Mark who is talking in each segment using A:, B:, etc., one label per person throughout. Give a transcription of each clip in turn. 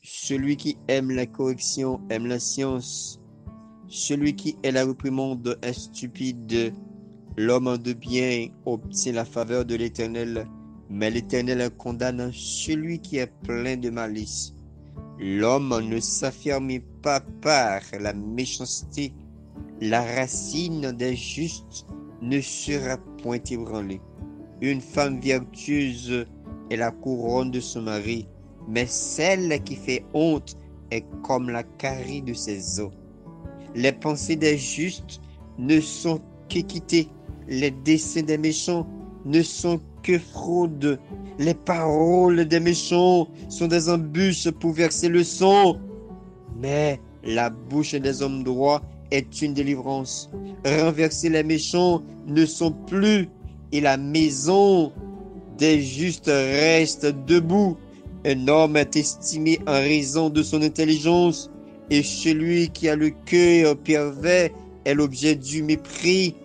A: Celui qui aime la correction aime la science. Celui qui est la réprimande est stupide. L'homme de bien obtient la faveur de l'Éternel, mais l'Éternel condamne celui qui est plein de malice. L'homme ne s'affirme pas par la méchanceté. La racine des justes ne sera point ébranlée. Une femme vertueuse est la couronne de son mari, mais celle qui fait honte est comme la carie de ses os. Les pensées des justes ne sont qu'équité. Les desseins des méchants ne sont que fraude. Les paroles des méchants sont des embûches pour verser le sang. Mais la bouche des hommes droits est une délivrance. Renverser les méchants ne sont plus, et la maison des justes reste debout. Un homme est estimé en raison de son intelligence, et celui qui a le cœur pervers est l'objet du mépris.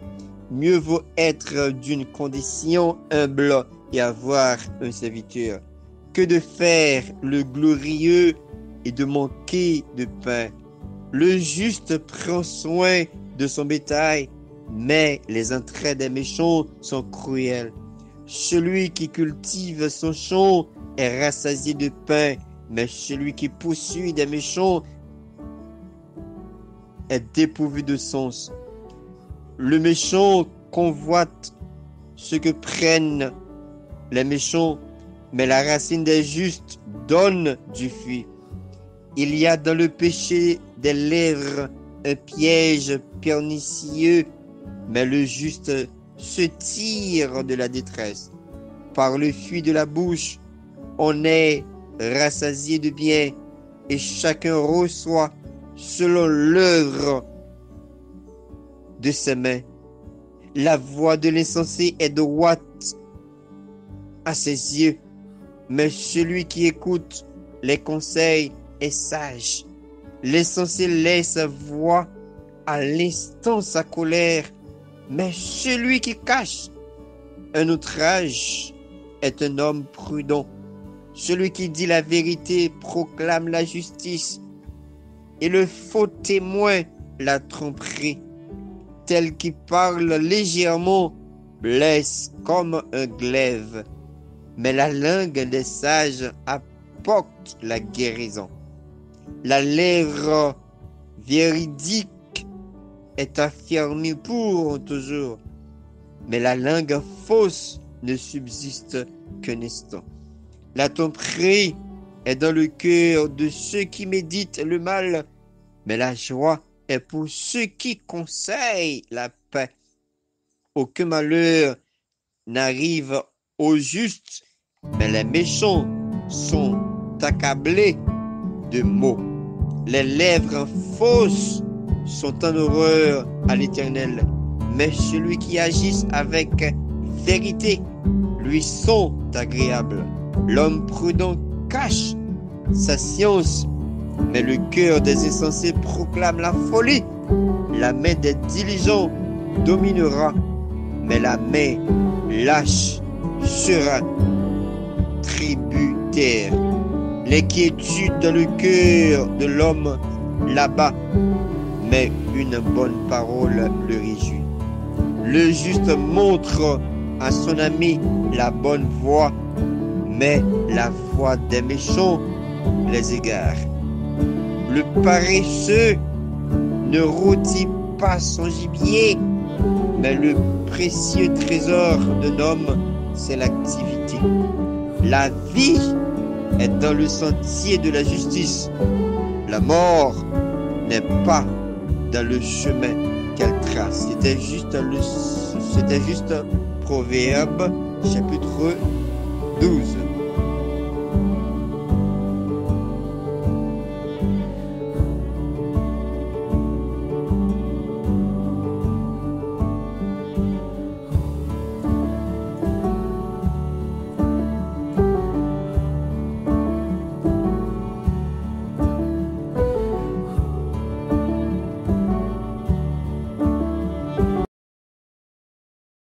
A: Mieux vaut être d'une condition humble et avoir un serviteur que de faire le glorieux et de manquer de pain. Le juste prend soin de son bétail, mais les entrailles des méchants sont cruelles. Celui qui cultive son champ est rassasié de pain, mais celui qui poursuit des méchants est dépourvu de sens. Le méchant convoite ce que prennent les méchants, mais la racine des justes donne du fruit. Il y a dans le péché des lèvres un piège pernicieux, mais le juste se tire de la détresse. Par le fruit de la bouche, on est rassasié de bien, et chacun reçoit selon l'œuvre de ses mains. La voix de l'insensé est droite à ses yeux, mais celui qui écoute les conseils est sage. L'insensé laisse voir à l'instant sa colère, mais celui qui cache un outrage est un homme prudent. Celui qui dit la vérité proclame la justice, et le faux témoin la tromperie. Tel qui parle légèrement blesse comme un glaive, mais la langue des sages apporte la guérison. La lèvre véridique est affermie pour toujours, mais la langue fausse ne subsiste qu'un instant. La tromperie est dans le cœur de ceux qui méditent le mal, mais la joie est pour ceux qui conseillent la paix. Aucun malheur n'arrive aux justes, mais les méchants sont accablés de maux. Les lèvres fausses sont en horreur à l'Éternel, mais celui qui agit avec vérité lui sont agréables. L'homme prudent cache sa science, mais le cœur des insensés proclame la folie. La main des diligents dominera, mais la main lâche sera tributaire. L'inquiétude dans le cœur de l'homme l'abat, mais une bonne parole le réjouit. Le juste montre à son ami la bonne voie, mais la voie des méchants les égare. Le paresseux ne rôtit pas son gibier, mais le précieux trésor d'un homme, c'est l'activité. La vie est dans le sentier de la justice. La mort n'est pas dans le chemin qu'elle trace. C'était juste Proverbe, chapitre 12.